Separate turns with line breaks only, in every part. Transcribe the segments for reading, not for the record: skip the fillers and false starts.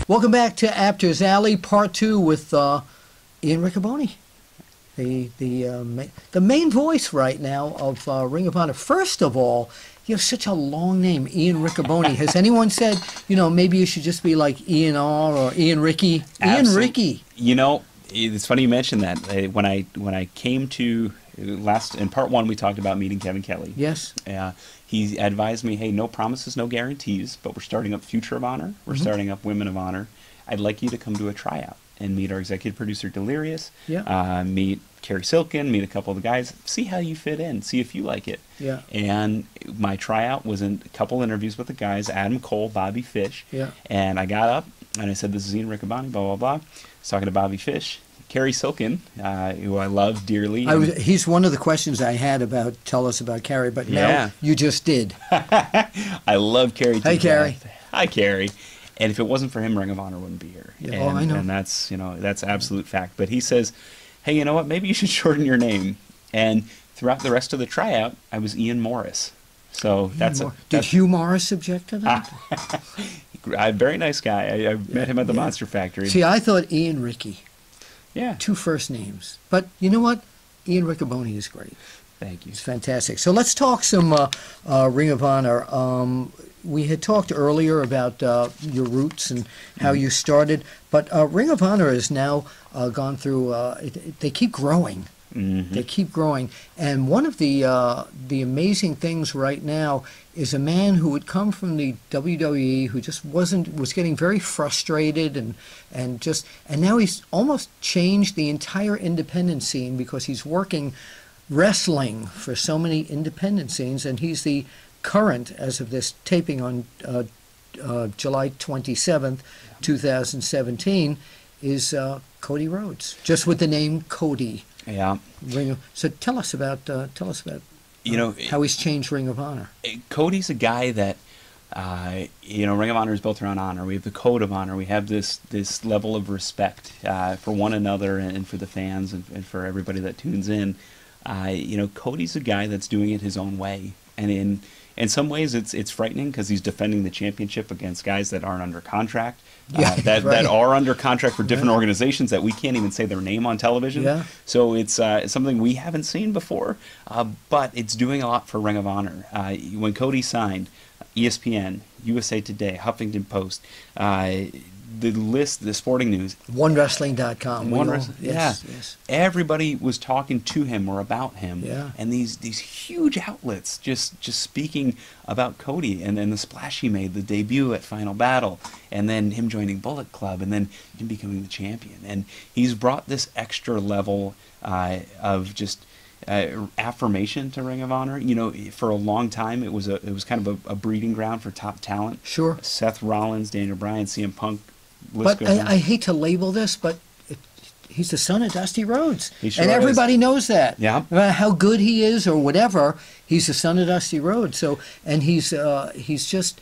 Welcome back to Apter's Alley, Part 2 with Ian Riccaboni, the main voice right now of Ring of Honor. First of all, you have such a long name, Ian Riccaboni. Has anyone said, maybe you should just be like Ian R or Ian Ricky? Ian Ricky.
It's funny you mentioned that. When I came to in part 1, we talked about meeting Kevin Kelly.
Yes.
He advised me, hey, no promises, no guarantees, but we're starting up Future of Honor. We're starting up Women of Honor. I'd like you to come to a tryout and meet our executive producer, Delirious.
Yeah.
Meet Carrie Silken, meet a couple of the guys, see how you fit in, see if you like it.
Yeah.
And my tryout was in a couple interviews with the guys, Adam Cole, Bobby Fish.
Yeah.
And I got up and I said, this is Ian Riccaboni, blah, blah, blah. I was talking to Bobby Fish. Carrie Silken, who I love dearly.
He's one of the questions I had about, tell us about Carrie, but now you just did.
I love Carrie too.
Hi, Carrie.
Hi, Carrie. And if it wasn't for him, Ring of Honor wouldn't be here.
Yeah, I know.
And that's, that's absolute fact. But he says, hey, you know what? Maybe you should shorten your name. And throughout the rest of the tryout, I was Ian Morris. So
Did Hugh Morris object to that?
Very nice guy. I met him at the Monster Factory.
See, I thought Ian Ricky.
Yeah.
2 first names. But you know what? Ian Riccaboni is great.
Thank you.
It's fantastic. So let's talk some Ring of Honor. We had talked earlier about your roots and how you started, but Ring of Honor has now gone through, they keep growing. They keep growing. And one of the amazing things right now is a man who would come from the WWE who just was getting very frustrated and now he's almost changed the entire independent scene because he's working wrestling for so many independent scenes, and he's the current, as of this taping on July 27th, 2017, is Cody Rhodes, just with the name Cody.
Yeah.
So tell us about how he's changed Ring of Honor.
Cody's a guy that Ring of Honor is built around honor. We have the code of honor. We have this level of respect for one another and for the fans and for everybody that tunes in. Cody's a guy that's doing it his own way, and in some ways it's frightening because he's defending the championship against guys that aren't under contract. That are under contract for different organizations that we can't even say their name on television.
Yeah.
So it's something we haven't seen before, but it's doing a lot for Ring of Honor. When Cody signed, ESPN, USA Today, Huffington Post, the sporting news,
OneWrestling.com.
Yes. Everybody was talking to him or about him.
Yeah.
And these huge outlets just speaking about Cody and then the splash he made, the debut at Final Battle, and then him joining Bullet Club, and then him becoming the champion. And he's brought this extra level of just affirmation to Ring of Honor. For a long time it was kind of a breeding ground for top talent.
Sure.
Seth Rollins, Daniel Bryan, CM Punk.
But I hate to label this, but he's the son of Dusty Rhodes.
He sure
and everybody knows that.
Yeah.
No matter how good he is or whatever, he's the son of Dusty Rhodes. So, and he's just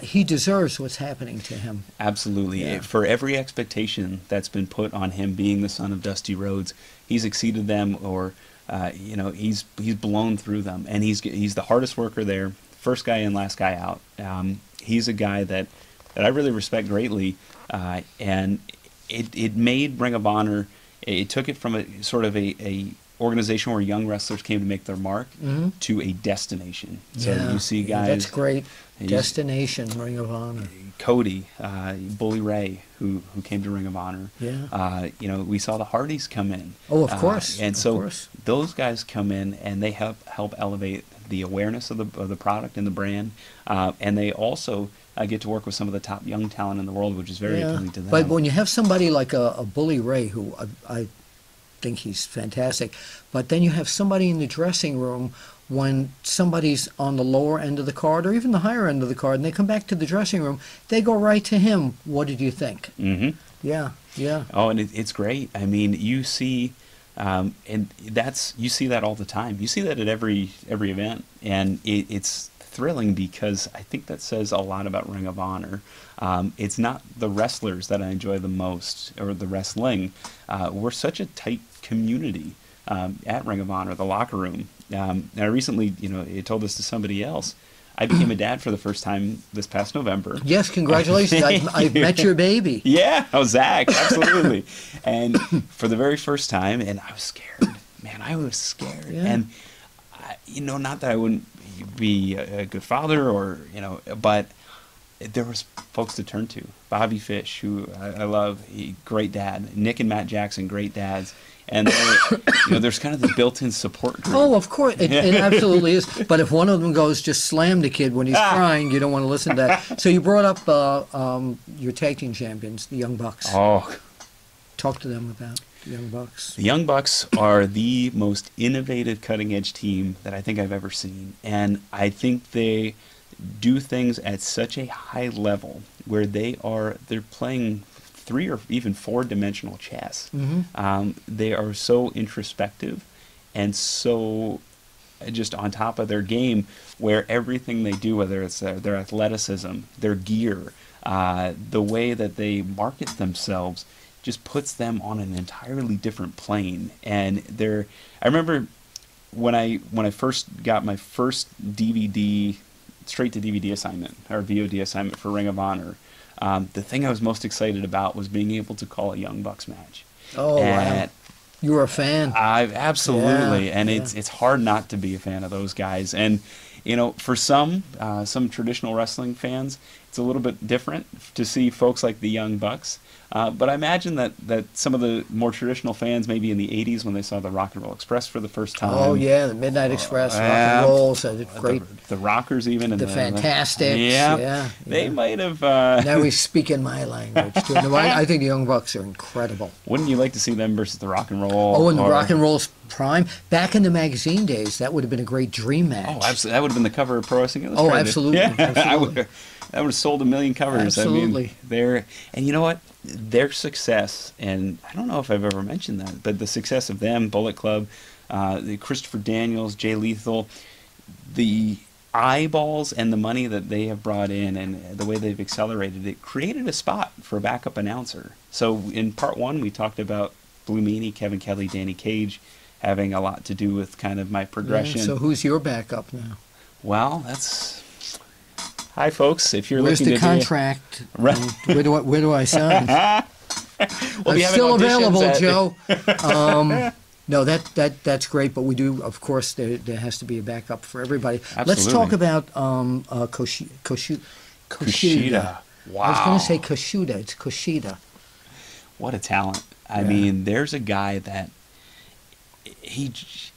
he deserves what's happening to him.
Absolutely.
Yeah.
For every expectation that's been put on him being the son of Dusty Rhodes, he's exceeded them, or he's blown through them, and he's the hardest worker there, first guy in, last guy out. He's a guy that I really respect greatly, and it made Ring of Honor. It took it from a sort of a organization where young wrestlers came to make their mark to a destination. So you see guys.
That's great. Destination, Ring of Honor.
Cody, Bully Ray, who came to Ring of Honor.
Yeah.
We saw the Hardys come in.
Oh, of course.
And so those guys come in and they help elevate the awareness of the product and the brand, and they also get to work with some of the top young talent in the world, which is very appealing to them.
But when you have somebody like a Bully Ray, who I think he's fantastic, but then you have somebody in the dressing room when somebody's on the lower end of the card or even the higher end of the card, and they come back to the dressing room, they go right to him. What did you think?
Mm-hmm.
Yeah.
Oh, and it's great. I mean, you see, you see that all the time. You see that at every event, and it's thrilling because I think that says a lot about Ring of Honor. It's not the wrestlers that I enjoy the most, or the wrestling. We're such a tight community at Ring of Honor, the locker room. And I recently, told this to somebody else. I became a dad for the first time this past November.
Yes, congratulations. I've met your baby.
Yeah, oh, Zach, absolutely. And for the very first time, and I was scared. Man, I was scared.
Yeah.
And, not that I wouldn't be a good father or, but there was folks to turn to. Bobby Fish, who I love, great dad. Nick and Matt Jackson, great dads. And there's kind of the built-in support group.
Oh, of course, it absolutely is. But if one of them goes, just slam the kid when he's crying, you don't want to listen to that. So you brought up your tag team champions, the Young Bucks.
Oh,
talk to them about the Young Bucks.
The Young Bucks are the most innovative, cutting-edge team that I think I've ever seen, and I think they do things at such a high level where they're playing 3 or even 4-dimensional chess.
Mm-hmm.
They are so introspective and so just on top of their game, where everything they do, whether it's their athleticism, their gear, the way that they market themselves, just puts them on an entirely different plane. And I remember when I first got my first DVD, straight to DVD assignment, or VOD assignment for Ring of Honor, the thing I was most excited about was being able to call a Young Bucks match.
Oh, wow. You were a fan.
Absolutely.
Yeah,
and it's hard not to be a fan of those guys. And, for some traditional wrestling fans, it's a little bit different to see folks like the Young Bucks. But I imagine that some of the more traditional fans, maybe in the 80s when they saw the Rock and Roll Express for the first time.
Oh, yeah, the Midnight Express, Rock and Roll, so great.
The Rockers even.
The Fantastics.
Yeah. They might have...
Now we speak in my language, too. No, I think the Young Bucks are incredible.
Wouldn't you like to see them versus the Rock and Roll?
Oh, and the Rock and Roll's prime. Back in the magazine days, that would have been a great dream match.
Oh, absolutely. That would have been the cover of Pro Wrestling Illustrated.
Oh, absolutely.
Yeah.
Absolutely.
That would have sold 1 million covers.
Absolutely.
I mean, and you know what? Their success, and I don't know if I've ever mentioned that, but the success of them, Bullet Club, the Christopher Daniels, Jay Lethal, the eyeballs and the money that they have brought in and the way they've accelerated it, created a spot for a backup announcer. So in part 1, we talked about Blue Meanie, Kevin Kelly, Danny Cage, having a lot to do with kind of my progression.
Yeah, so who's your backup now?
Well, that's... Hi, folks. If you're
Where's
looking
the
to
contract?
Right.
Where do I sign?
We'll
I'm still available, Joe. No, that's great, but we do, of course, there has to be a backup for everybody.
Absolutely.
Let's talk about Kushida.
Wow.
I was going to say Kushida. It's Kushida.
What a talent. I mean, there's a guy that he's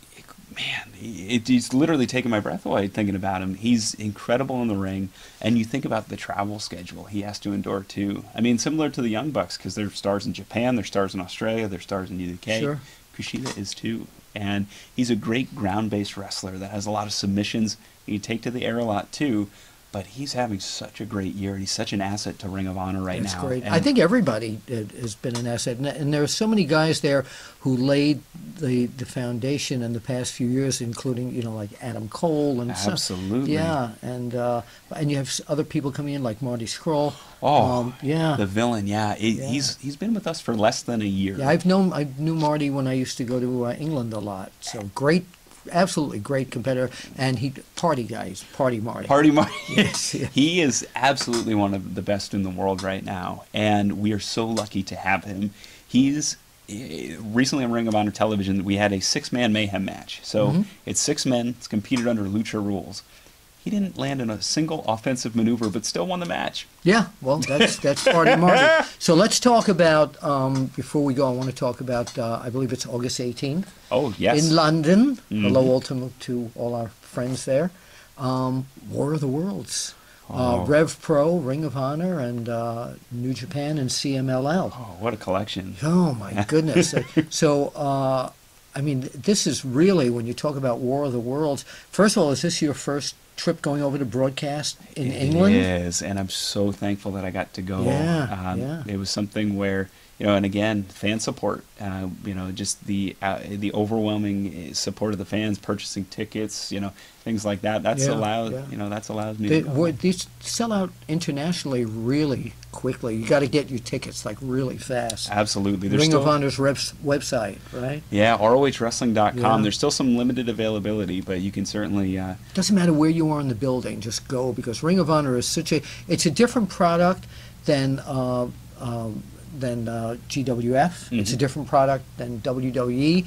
literally taking my breath away thinking about him. He's incredible in the ring, and you think about the travel schedule he has to endure too. I mean, similar to the Young Bucks, because they're stars in Japan, they're stars in Australia, they're stars in the UK.
Sure.
Kushida is too, and he's a great ground-based wrestler that has a lot of submissions. He can take to the air a lot too, but he's having such a great year. He's such an asset to Ring of Honor right now.
That's great.
And
I think everybody has been an asset, and there are so many guys there who laid the foundation in the past few years, including like Adam Cole and
absolutely,
and you have other people coming in like Marty Scurll.
Oh,
yeah,
the villain. Yeah, he's been with us for less than a year.
Yeah, I knew Marty when I used to go to England a lot. So great. Absolutely great competitor, and party Marty.
Party Marty.
Yes, yeah.
He is absolutely one of the best in the world right now, and we are so lucky to have him. He's recently on Ring of Honor television. We had a 6-man mayhem match, so it's 6 men. It's competed under lucha rules. He didn't land in a single offensive maneuver, but still won the match.
Yeah, well, that's Party Marty. So let's talk about, before we go, I want to talk about, I believe it's August 18th.
Oh, yes.
In London. Hello, ultimate to all our friends there. War of the Worlds. Rev Pro, Ring of Honor, and New Japan and CMLL.
Oh, what a collection.
Oh, my goodness. So, I mean, this is really, when you talk about War of the Worlds, first of all, is this your first trip going over to broadcast in England?
It is, and I'm so thankful that I got to go.
Yeah.
It was something where, and again, fan support. Just the overwhelming support of the fans purchasing tickets. Things like that. That's allowed. That's allowed me.
These sell out internationally really quickly. You got to get your tickets like really fast.
Absolutely.
Ring of Honor's website, right?
Yeah, ROHWrestling.com.
Yeah.
There's still some limited availability, but you can certainly.
Doesn't matter where you are in the building, just go, because Ring of Honor is it's a different product than GWF. It's a different product than WWE,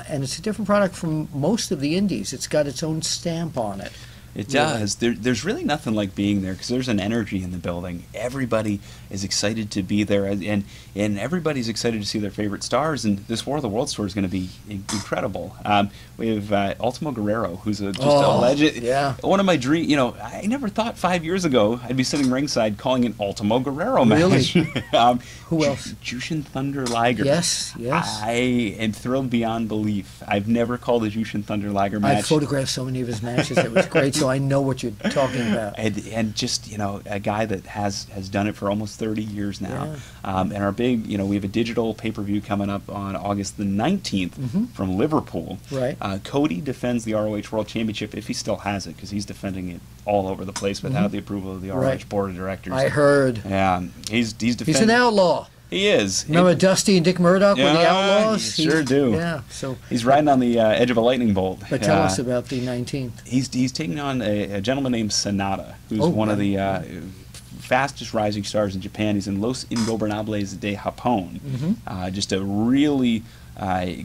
and it's a different product from most of the indies. It's got its own stamp on it.
It does. There's really nothing like being there because there's an energy in the building. Everybody is excited to be there, and everybody's excited to see their favorite stars. And this War of the Worlds tour is going to be incredible. We have Ultimo Guerrero, who's just a legend.
Yeah.
One of my dreams. I never thought 5 years ago I'd be sitting ringside calling an Ultimo Guerrero match.
Really? Who else?
Jushin Thunder Liger.
Yes.
I am thrilled beyond belief. I've never called a Jushin Thunder Liger match.
I've photographed so many of his matches. It was great. So I know what you're talking about.
And just, a guy that has done it for almost 30 years now. Yeah. And our big, we have a digital pay-per-view coming up on August the 19th from Liverpool.
Right.
Cody defends the ROH World Championship if he still has it, because he's defending it all over the place without the approval of the ROH Board of Directors.
I heard.
Yeah. He's defending.
He's an outlaw.
He is.
Remember Dusty and Dick Murdoch were the Outlaws?
Sure do.
Yeah. So
he's riding on the edge of a lightning bolt.
But tell us about the 19th.
He's taking on a gentleman named Sonata, who's one of the fastest rising stars in Japan. He's in Los Ingobernables de Japón. Just a really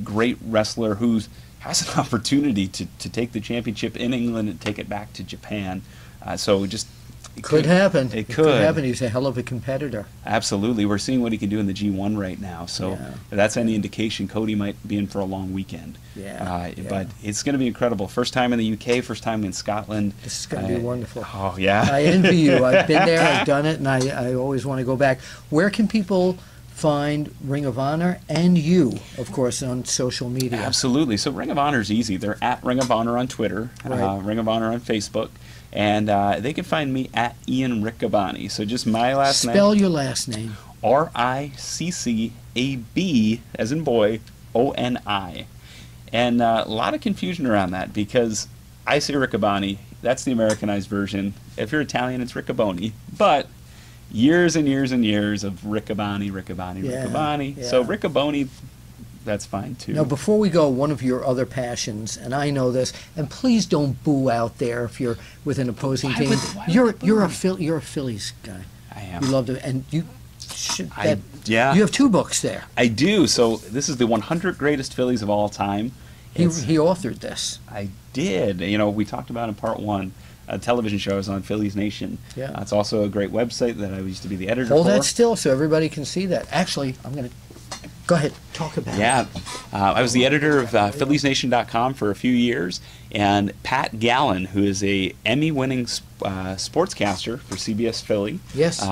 great wrestler who has an opportunity to take the championship in England and take it back to Japan. It
could happen.
It could
happen. He's a hell of a competitor.
Absolutely. We're seeing what he can do in the G1 right now. So if that's any indication, Cody might be in for a long weekend. But it's going to be incredible. First time in the UK, first time in Scotland.
This is going to be wonderful.
Oh, yeah.
I envy you. I've been there, I've done it, and I always want to go back. Where can people find Ring of Honor and you, of course, on social media?
Absolutely. So Ring of Honor is easy. They're at Ring of Honor on Twitter, Ring of Honor on Facebook. And they can find me at Ian Riccaboni. So just my last name.
Spell your last name.
Riccab, as in boy, O-N-I. And a lot of confusion around that because I say Riccaboni. That's the Americanized version. If you're Italian, it's Riccaboni. But years and years and years of Riccaboni.
Yeah.
So Riccaboni, that's fine too.
Now, before we go, one of your other passions, and I know this, and please don't boo out there if you're with an opposing team. You're a Phillies guy.
I am.
You love to, and you should. You have 2 books there.
I do. So this is the 100 greatest Phillies of all time.
He authored this.
I did. We talked about in part 1. A television show I was on, Phillies Nation.
Yeah.
It's also a great website that I used to be the editor
Hold
for.
that still so everybody can see that. Actually, I'm going to. Go ahead, talk about it.
Yeah, I was the editor of PhilliesNation.com for a few years, and Pat Gallen, who is a Emmy-winning sportscaster for CBS Philly.
Yes.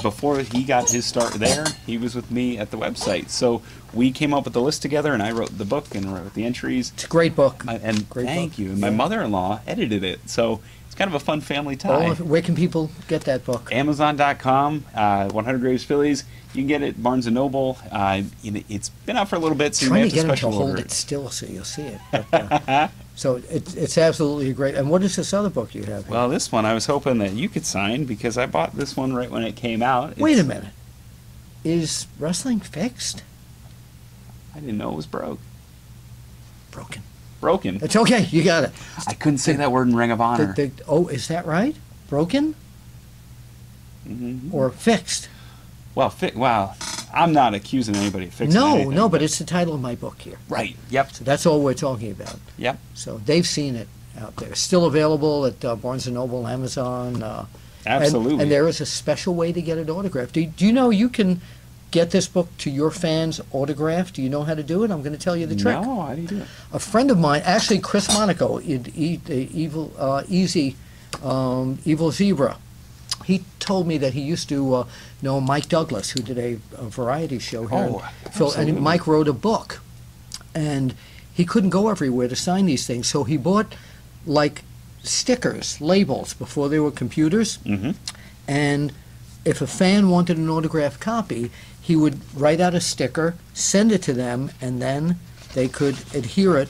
Before he got his start there, he was with me at the website. So we came up with the list together, and I wrote the book and wrote the entries.
It's a great book.
Thank you. And my mother-in-law edited it, so it's kind of a fun family tie.
Where can people get that book?
Amazon.com, 100 Greatest Phillies. You can get it at Barnes & Noble. It's been out for a little bit, so you may have to special order.
Hold it still so you'll see it. But, so it's absolutely great. And what is this other book you have here?
Well, this one I was hoping that you could sign because I bought this one right when it came out.
Wait a minute. Is wrestling fixed?
I didn't know it was broken.
It's okay. You got it.
I couldn't say that word in Ring of Honor.
Is that right? Broken? Or fixed?
Well, I'm not accusing anybody of fixing anything.
No, but it's the title of my book here.
Right, yep.
So that's all we're talking about.
Yep.
So they've seen it out there. It's still available at Barnes & Noble, Amazon.
Absolutely.
And there is a special way to get it autographed. Do you know you can get this book to your fans autographed? Do you know how to do it? I'm going to tell you the trick.
No, how do you do it?
A friend of mine, actually Chris Monaco, Evil Zebra, he told me that he used to know Mike Douglas, who did a variety show here. And Mike wrote a book, and he couldn't go everywhere to sign these things, so he bought like stickers, labels, before there were computers, and if a fan wanted an autographed copy, he would write out a sticker, send it to them, and then they could adhere it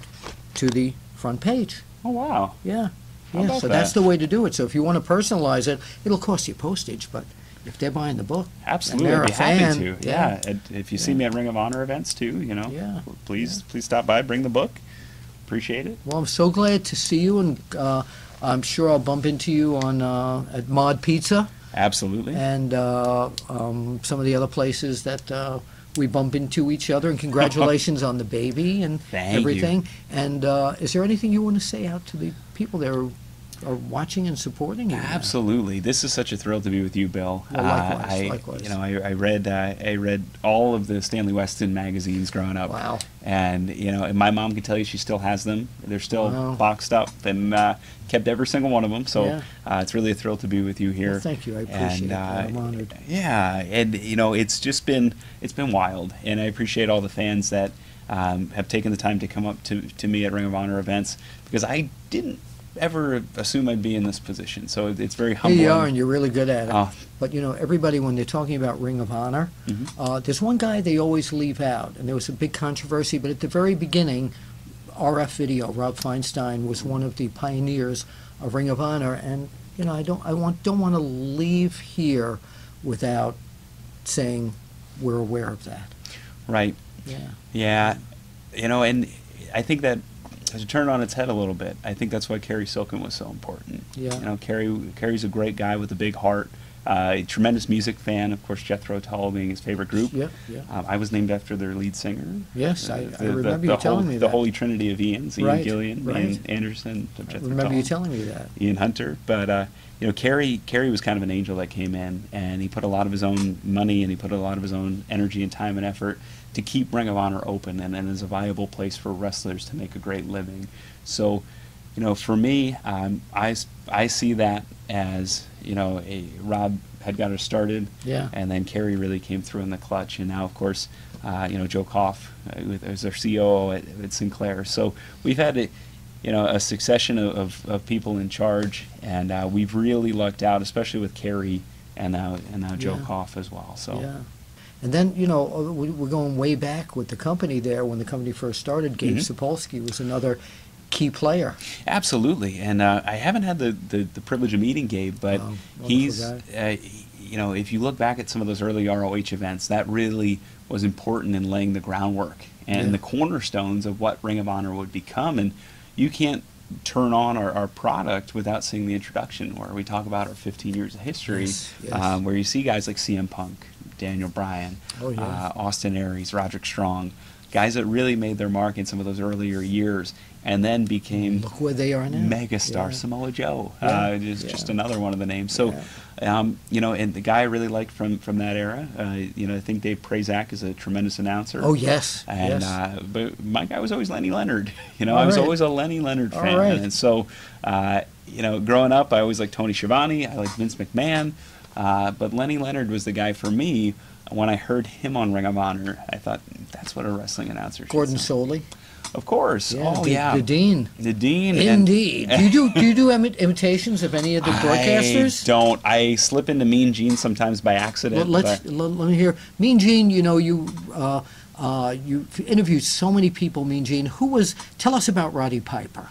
to the front page.
Oh, wow.
Yeah.
How
Yeah,
about
so that's
that?
the way to do it. So if you want to personalize it, it'll cost you postage, but if they're buying the book,
Absolutely,
and they're
I'd be
a fan,
happy to. Yeah, and if you see me at Ring of Honor events too, you know,
Yeah.
please stop by, bring the book. Appreciate it.
Well, I'm so glad to see you, and I'm sure I'll bump into you on at Mod Pizza
Absolutely.
and some of the other places that we bump into each other. And congratulations on the baby and
Thank you.
everything. And is there anything you want to say out to the people that are watching and supporting you?
Absolutely. This is such a thrill to be with you, Bill.
Well, likewise, likewise.
You know, I read all of the Stanley Weston magazines growing up.
Wow.
And you know, and my mom can tell you she still has them. They're still
Wow.
boxed up and kept every single one of them. So
Yeah.
it's really a thrill to be with you here.
Well, thank you. I appreciate it. I'm honored.
Yeah, and you know, it's been wild, and I appreciate all the fans that have taken the time to come up to me at Ring of Honor events, because I didn't ever assume I'd be in this position. So it's very humbling.
Here you are, and you're really good at it.
Oh.
But you know, everybody, when they're talking about Ring of Honor, there's one guy they always leave out, and there was a big controversy. But at the very beginning, RF Video, Rob Feinstein, was one of the pioneers of Ring of Honor, and you know, don't want to leave here without saying we're aware of that.
Right.
Yeah.
Yeah. You know, and I think that to turn it on its head a little bit, I think that's why Kerry Silken was so important.
Yeah.
You know, Kerry's a great guy with a big heart. A tremendous music fan, of course, Jethro Tull being his favorite group.
Yeah, yeah.
I was named after their lead singer.
Yes, I remember you telling me
The
that.
Holy Trinity of Ians, Ian
Right,
Gillian,
right.
Ian Anderson,
I
Jethro
remember you
Tull,
telling me that.
Ian Hunter. But, you know, Kerry was kind of an angel that came in, and he put a lot of his own money and he put a lot of his own energy and time and effort to keep Ring of Honor open and as a viable place for wrestlers to make a great living. So, you know, for me, I see that as, you know, Rob had got us started,
Yeah.
and then Kerry really came through in the clutch, and now, of course, you know, Joe Koff as our COO at Sinclair. So we've had a succession of people in charge, and we've really lucked out, especially with Kerry and now Joe
Yeah.
Koff as well. So.
Yeah. And then, you know, we're going way back with the company there. When the company first started, Gabe Sapolsky was another key player.
Absolutely, and I haven't had the privilege of meeting Gabe, but
Wonderful
he's,
guy.
you know, if you look back at some of those early ROH events, that really was important in laying the groundwork and
Yeah.
the cornerstones of what Ring of Honor would become. And you can't turn on our product without seeing the introduction, where we talk about our 15 years of history,
Yes, yes.
where you see guys like CM Punk, Daniel Bryan,
Oh, yeah.
Austin Aries, Roderick Strong, guys that really made their mark in some of those earlier years, and then became
Look where they are now.
megastar
Yeah.
Samoa Joe.
Yeah,
Is
yeah.
just another one of the names. So, you know, and the guy I really liked from that era, you know, I think Dave Prazak is a tremendous announcer.
Oh, yes.
And
yes.
but my guy was always Lenny Leonard. You know,
All
I was
right.
always a Lenny Leonard
All
fan,
right.
and so you know, growing up, I always liked Tony Schiavone. I liked Vince McMahon, but Lenny Leonard was the guy for me. When I heard him on Ring of Honor, I thought that's what a wrestling announcer should
Gordon
sound.
Soley.
Of course. Oh, yeah.
The Dean.
The Dean.
Indeed. Do you do imitations of any of the broadcasters?
I don't. I slip into Mean Gene sometimes by accident.
Well,
but-
let me hear. Mean Gene, you know, you interviewed so many people. Mean Gene, tell us about Roddy Piper.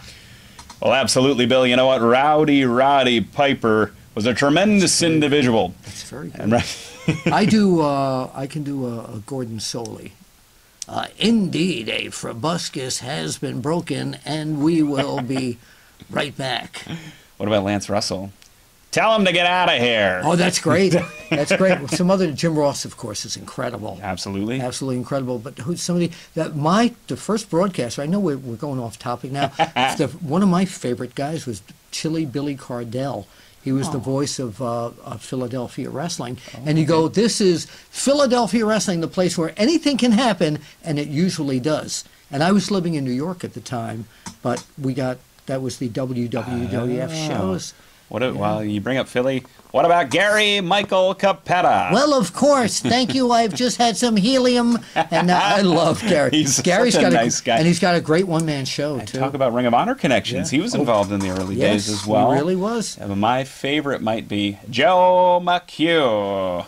Well, absolutely, Bill. You know what? Roddy Piper was a tremendous individual.
That's very good.
And right.
I can do a Gordon Soley. Indeed, a proboscis has been broken, and we will be right back.
What about Lance Russell? Tell him to get out of here.
Oh, that's great. That's great. Well, Jim Ross, of course, is incredible.
Absolutely.
Absolutely incredible. But the first broadcaster, I know we're going off topic now. One of my favorite guys was Chili Billy Cardell. He was the voice of Philadelphia wrestling. And you go, this is Philadelphia wrestling, the place where anything can happen, and it usually does. And I was living in New York at the time, but that was the WWF shows.
Well, you bring up Philly. What about Gary Michael Capetta?
Well, of course. Thank you. I've just had some helium, and I love Gary. Gary's
such a
got
nice guy.
and he's got a great one-man show
And
too.
talk about Ring of Honor connections.
Yeah.
He was involved in the early
Yes,
days as well.
he really was.
But my favorite might be Joe McHugh,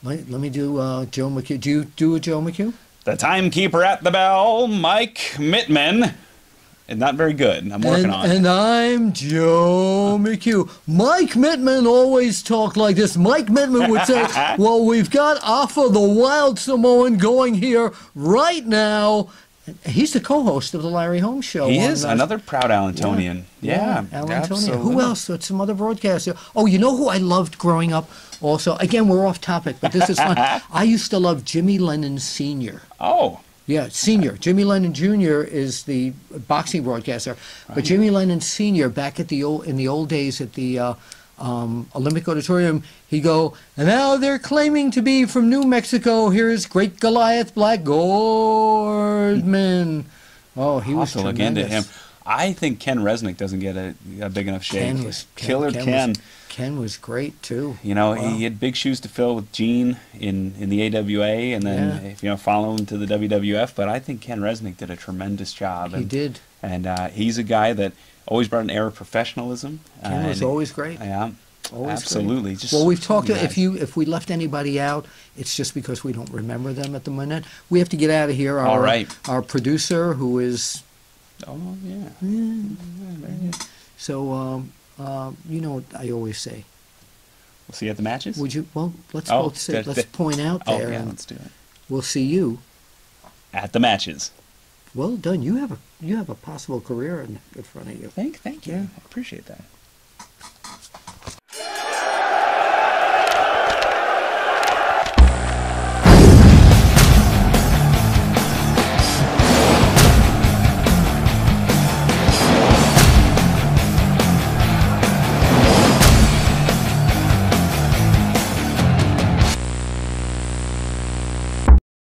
Let me do Joe McHugh. Do you do a Joe McHugh?
the timekeeper at the bell, Mike Mittman. And not very good. I'm working on it.
And I'm Joe McHugh. Mike Mittman always talked like this. Mike Mittman would say, well, we've got Alpha the Wild Samoan going here right now. He's the co-host of the Larry Holmes Show.
He is another proud Allentonian. Yeah,
Allentonian. Who else? What's some other broadcaster? Oh, you know who I loved growing up also? Again, we're off topic, but this is fun. I used to love Jimmy Lennon Sr.
Oh.
Yeah, Senior. Jimmy Lennon Jr. is the boxing broadcaster, but Jimmy Lennon Sr. back at in the old days at the Olympic Auditorium, he'd go, and now they're claiming to be from New Mexico. Here's Great Goliath Blackgordman. Oh, he was
Also look into
tremendous.
him. I think Ken Resnick doesn't get a big enough shake. Killer Ken.
Ken was great too.
You know,
Wow.
he had big shoes to fill with Gene in the AWA, and then if follow him to the WWF. But I think Ken Resnick did a tremendous job.
He did.
And he's a guy that always brought an air of professionalism.
Ken was always great.
Yeah,
Always
absolutely.
great.
Just
Well, we've talked.
nice.
If we left anybody out, it's just because we don't remember them at the minute. We have to get out of here.
All right.
Our producer, who is
Oh yeah.
so, you know what I always say.
We'll see you at the matches.
Would you? Well, let's
Oh,
both say. Let's point out
Oh
there,
yeah,
and
let's do it.
we'll see you.
At the matches.
Well done. You have a possible career in front of you.
Thank you. I appreciate that.